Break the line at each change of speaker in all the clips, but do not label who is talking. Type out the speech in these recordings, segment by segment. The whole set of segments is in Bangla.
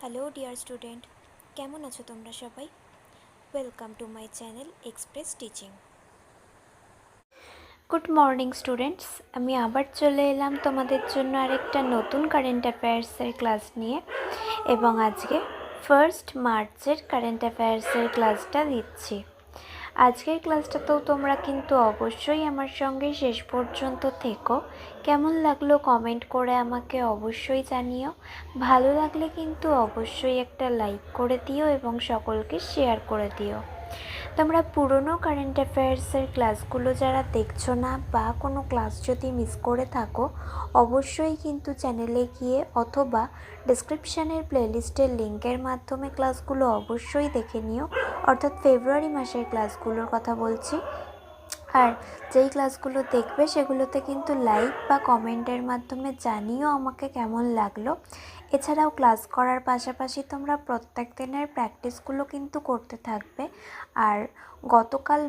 হ্যালো ডিয়ার স্টুডেন্ট, কেমন আছো তোমরা সবাই? Welcome to my channel express teaching. Good morning students, আমি আবার চলে এলাম তোমাদের জন্য আরেকটা নতুন কারেন্ট অ্যাফেয়ার্সের ক্লাস নিয়ে, এবং আজকে 1 মার্চের কারেন্ট অ্যাফেয়ার্সের ক্লাসটা দিচ্ছি। আজকের ক্লাসটাতেও তোমরা কিন্তু অবশ্যই আমার সঙ্গে শেষ পর্যন্ত থেকো। কেমন লাগলো কমেন্ট করে আমাকে অবশ্যই জানিও। ভালো লাগলে কিন্তু অবশ্যই একটা লাইক করে দিও এবং সকলকে শেয়ার করে দিও। তোমরা পুরনো কারেন্ট অ্যাফেয়ার্সের ক্লাসগুলো যারা দেখছো না বা কোনো ক্লাস যদি মিস করে থাকো, অবশ্যই কিন্তু চ্যানেলে গিয়ে অথবা ডেসক্রিপশানের প্লেলিস্টের লিঙ্কের মাধ্যমে ক্লাসগুলো অবশ্যই দেখে নিও। অর্থাৎ ফেব্রুয়ারি মাসের ক্লাসগুলোর কথা বলছি। আর যেই ক্লাসগুলো দেখবে সেগুলোতে কিন্তু লাইক বা কমেন্টের মাধ্যমে জানিও আমাকে কেমন লাগলো। এছাড়াও ক্লাস করার পাশাপাশি তোমরা প্রত্যেক দিনের প্র্যাকটিসগুলো কিন্তু করতে থাকবে। আর গতকাল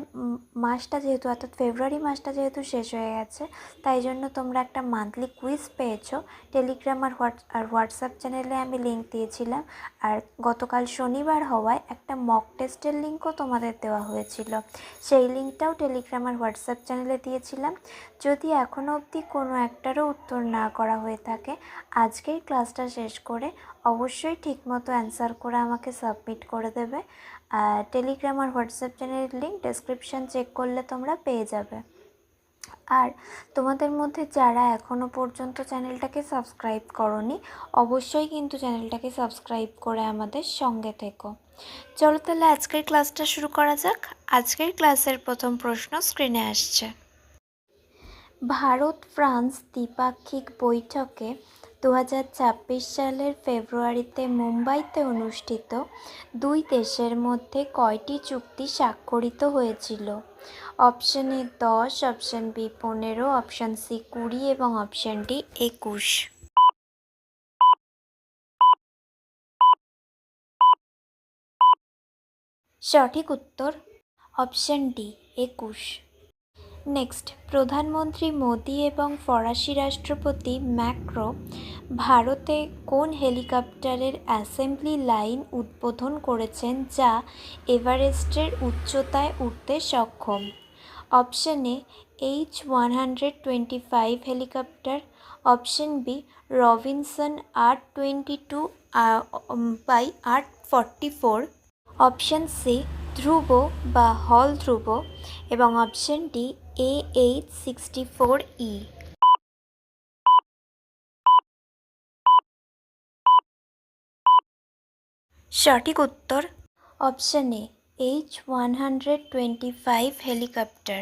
মাসটা যেহেতু, অর্থাৎ ফেব্রুয়ারি মাসটা যেহেতু শেষ হয়ে গেছে, তাই জন্য তোমরা একটা মান্থলি কুইজ পেয়েছো। টেলিগ্রাম আর হোয়াটসঅ্যাপ চ্যানেলে আমি লিঙ্ক দিয়েছিলাম। আর গতকাল শনিবার হওয়ায় একটা মক টেস্টের লিঙ্কও তোমাদের দেওয়া হয়েছিল। সেই লিঙ্কটাও টেলিগ্রাম আর হোয়াটসঅ্যাপ চ্যানেলে দিয়েছিলাম। যদি এখনও অবধি কোনো একটারও উত্তর না করা হয়ে থাকে, আজকেই ক্লাসটা শেষ করে অবশ্যই ঠিকমতো অ্যান্সার করে আমাকে সাবমিট করে দেবে। টেলিগ্রাম আর হোয়াটসঅ্যাপ চ্যানেলের লিঙ্ক ডেসক্রিপশান চেক করলে তোমরা পেয়ে যাবে। আর তোমাদের মধ্যে যারা এখনও পর্যন্ত চ্যানেলটাকে সাবস্ক্রাইব করোনি, অবশ্যই কিন্তু চ্যানেলটাকে সাবস্ক্রাইব করে আমাদের সঙ্গে থেকো। চলো তাহলে আজকের ক্লাসটা শুরু করা যাক। আজকের ক্লাসের প্রথম প্রশ্ন স্ক্রিনে আসছে। ভারত ফ্রান্স দ্বিপাক্ষিক বৈঠকে 2026 সালের ফেব্রুয়ারিতে মুম্বাইতে অনুষ্ঠিত দুই দেশের মধ্যে কয়টি চুক্তি স্বাক্ষরিত হয়েছিল? Option A 10, option B 15, option C 20 এবং অপশন ডি 21। সঠিক উত্তর অপশন ডি 21। নেক্সট, প্রধানমন্ত্রী মোদি এবং ফরাসি রাষ্ট্রপতি ম্যাক্রো ভারতে কোন হেলিকপ্টারের অ্যাসেম্বলি লাইন উদ্বোধন করেছেন যা এভারেস্টের উচ্চতায় উঠতে সক্ষম? Option A H-125 helicopter, option B Robinson R-22 বাই R-44, অপশন সি ধ্রুব বা হল ধ্রুব এবং অপশন ডি AH-64E। সঠিক উত্তর option A H-125 helicopter.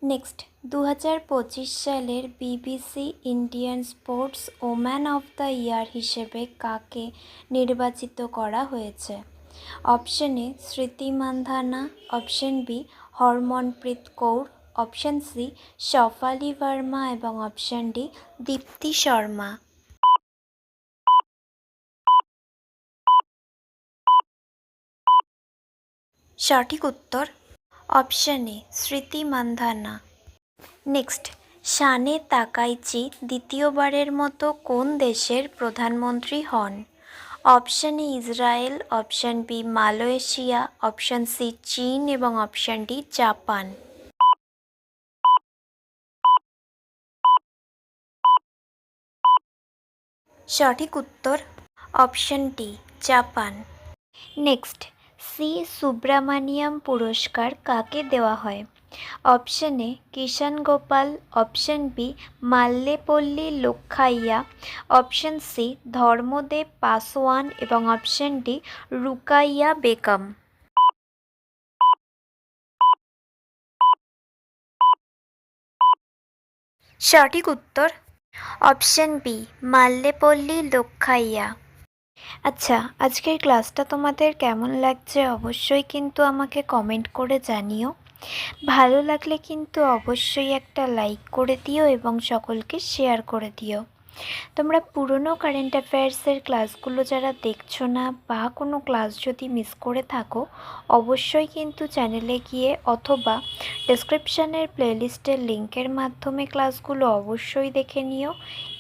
Next, 2025 সালের BBC Indian sports woman of the year হিসেবে কাকে নির্বাচিত করা হয়েছে? Option A Smriti Mandhana, option B Harmanpreet Kaur, option C Shafali Verma এবং অপশন ডি দীপ্তি শর্মা। সঠিক উত্তর option A Smriti Mandhana. Next, সানে তাকাইচি দ্বিতীয়বারের মতো কোন দেশের প্রধানমন্ত্রী হন? Option A Israel, option B Malaysia, option C চীন এবং অপশন ডি জাপান। সঠিক উত্তর option D Japan. Next, C Subramaniam পুরস্কার কাকে দেওয়া হয়? Option A Kishan Gopal, option B Mallepalli Lokkaiah, option C Dharmadev Paswan এবং অপশন ডি রুকাইয়া বেগম। সঠিক উত্তর অপশন বি মাল্লেপল্লী লোক্কাইয়া। আচ্ছা, আজকের ক্লাসটা তোমাদের কেমন লাগছে অবশ্যই কিন্তু আমাকে কমেন্ট করে জানিও। ভালো লাগলে কিন্তু অবশ্যই একটা লাইক করে দিও এবং সকলকে শেয়ার করে দিও। তোমরা পুরনো কারেন্ট অ্যাফেয়ার্সের ক্লাসগুলো যারা দেখছো না বা কোনো ক্লাস যদি মিস করে থাকো, অবশ্যই কিন্তু চ্যানেলে গিয়ে অথবা ডেসক্রিপশানের প্লেলিস্টের লিঙ্কের মাধ্যমে ক্লাসগুলো অবশ্যই দেখে নিও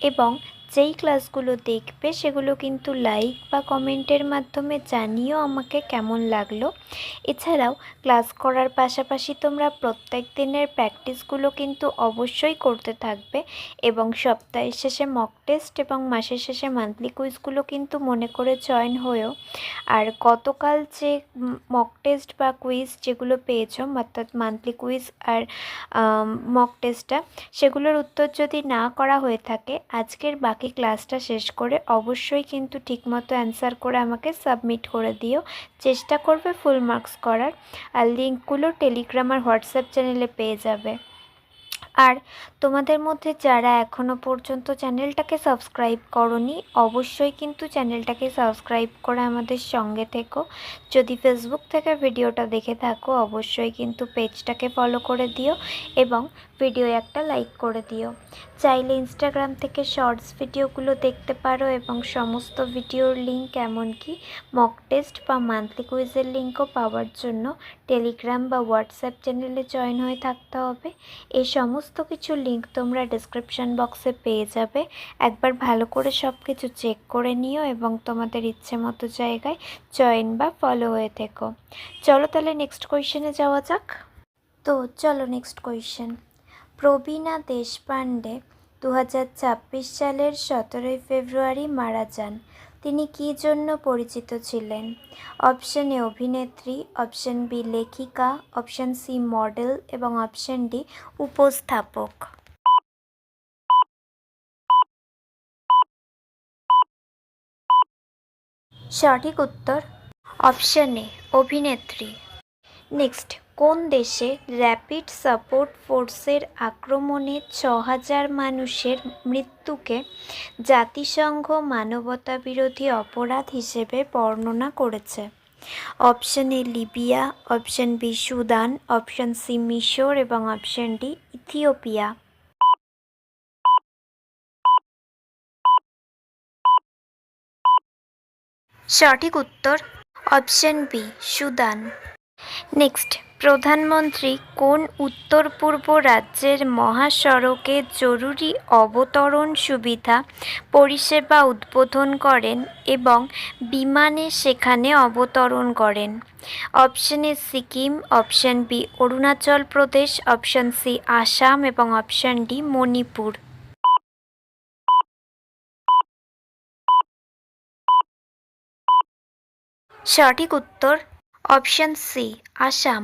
এবং যেই ক্লাসগুলো দেখবে সেগুলো কিন্তু লাইক বা কমেন্টের মাধ্যমে জানিও আমাকে কেমন লাগলো। এছাড়াও ক্লাস করার পাশাপাশি তোমরা প্রত্যেক দিনের প্র্যাকটিসগুলো কিন্তু অবশ্যই করতে থাকবে এবং সপ্তাহের শেষে মক টেস্ট এবং মাসের শেষে মান্থলি কুইজগুলো কিন্তু মনে করে জয়েন হয়েও। আর গতকাল যে মক টেস্ট বা কুইজ যেগুলো পেয়েছো, অর্থাৎ মান্থলি কুইজ আর মক টেস্টটা, সেগুলোর উত্তর যদি না করা হয়ে থাকে আজকের বাকি ক্লাসটা শেষ করে অবশ্যই কিন্তু ঠিকমতো অ্যান্সার করে আমাকে সাবমিট করে দিও। চেষ্টা করবে ফুল মার্কস করার। আর লিঙ্কগুলো টেলিগ্রাম আর হোয়াটসঅ্যাপ চ্যানেলে পেয়ে যাবে। আর তোমাদের মধ্যে যারা এখনও পর্যন্ত চ্যানেলটাকে সাবস্ক্রাইব করোনি অবশ্যই কিন্তু চ্যানেলটাকে সাবস্ক্রাইব করে আমাদের সঙ্গে থেকো। যদি ফেসবুক থেকে ভিডিওটা দেখে থাকো অবশ্যই কিন্তু পেজটাকে ফলো করে দিও এবং ভিডিও একটা লাইক করে দিও। চাইলে ইনস্টাগ্রাম থেকে শর্টস ভিডিওগুলো দেখতে পারো এবং সমস্ত ভিডিওর লিঙ্ক এমনকি মক টেস্ট বা মান্থলি কুইজের লিঙ্কও পাওয়ার জন্য টেলিগ্রাম বা হোয়াটসঅ্যাপ চ্যানেলে জয়েন হয়ে থাকতে হবে। এই সমস্ত কিছু লিঙ্ক তোমরা ডেসক্রিপশন বক্সে পেয়ে যাবে। একবার ভালো করে সব কিছু চেক করে নিও এবং তোমাদের ইচ্ছে মতো জায়গায় জয়েন বা ফলো হয়ে থেকো। চলো তাহলে নেক্সট কোয়েশ্চেনে যাওয়া যাক। তো চলো নেক্সট কোয়েশ্চেন। প্রবীণা দেশপাণ্ডে 2026 সালের 17 ফেব্রুয়ারি মারা যান। তিনি কী জন্য পরিচিত ছিলেন? অপশন এ অভিনেত্রী, অপশন বি লেখিকা, অপশন সি মডেল এবং অপশন ডি উপস্থাপক। সঠিক উত্তর অপশন এ অভিনেত্রী। নেক্সট, কোন দেশে র্যাপিড সাপোর্ট ফোর্সের আক্রমণে 6000 মানুষের মৃত্যুকে জাতিসংঘ মানবতাবিরোধী অপরাধ হিসেবে বর্ণনা করেছে? Option A Libya, option B Sudan, option C মিশর এবং অপশন ডি ইথিওপিয়া। সঠিক উত্তর অপশন বি সুদান। নেক্সট, প্রধানমন্ত্রী কোন উত্তর পূর্ব রাজ্যের মহাসড়কে জরুরি অবতরণ সুবিধা পরিষেবা উদ্বোধন করেন এবং বিমানে সেখানে অবতরণ করেন? Option A Sikkim, option B Arunachal Pradesh, option C Assam এবং অপশন ডি মণিপুর। সঠিক উত্তর অপশন সি আসাম।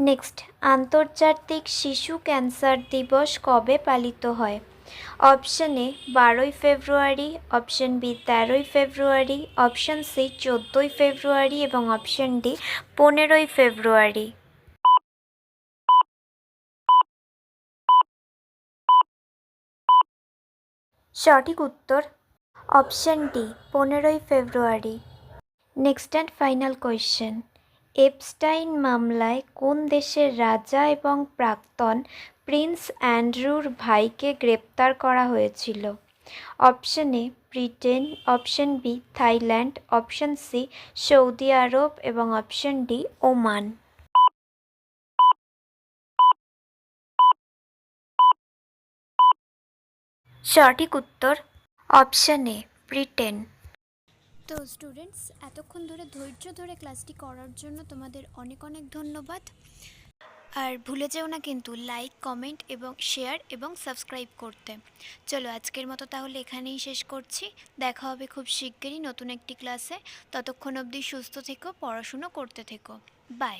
নেক্সট, আন্তর্জাতিক শিশু ক্যান্সার দিবস কবে পালিত হয়? অপশন এ 12ই ফেব্রুয়ারি, অপশন বি 13ই ফেব্রুয়ারি, অপশন সি 14ই ফেব্রুয়ারি এবং অপশন ডি 15ই ফেব্রুয়ারি। সঠিক উত্তর অপশন ডি 15ই ফেব্রুয়ারি। Next and final question. Epstein মামলায় কোন দেশের রাজা এবং প্রাক্তন প্রিন্স অ্যান্ড্রুর ভাইকে গ্রেপ্তার করা হয়েছিল? Option A Britain, option B Thailand, option C সৌদি আরব এবং অপশন ডি ওমান। সঠিক উত্তর অপশন এ ব্রিটেন। তো স্টুডেন্টস, এতক্ষণ ধরে ধৈর্য ধরে ক্লাসটি করার জন্য তোমাদের অনেক অনেক ধন্যবাদ। আর ভুলে যেও না কিন্তু লাইক, কমেন্ট এবং শেয়ার এবং সাবস্ক্রাইব করতে। চলো আজকের মতো তাহলে এখানেই শেষ করছি। দেখা হবে খুব শিগগিরই নতুন একটি ক্লাসে। ততক্ষণ অবধি সুস্থ থেকো, পড়াশুনো করতে থেকো। বাই।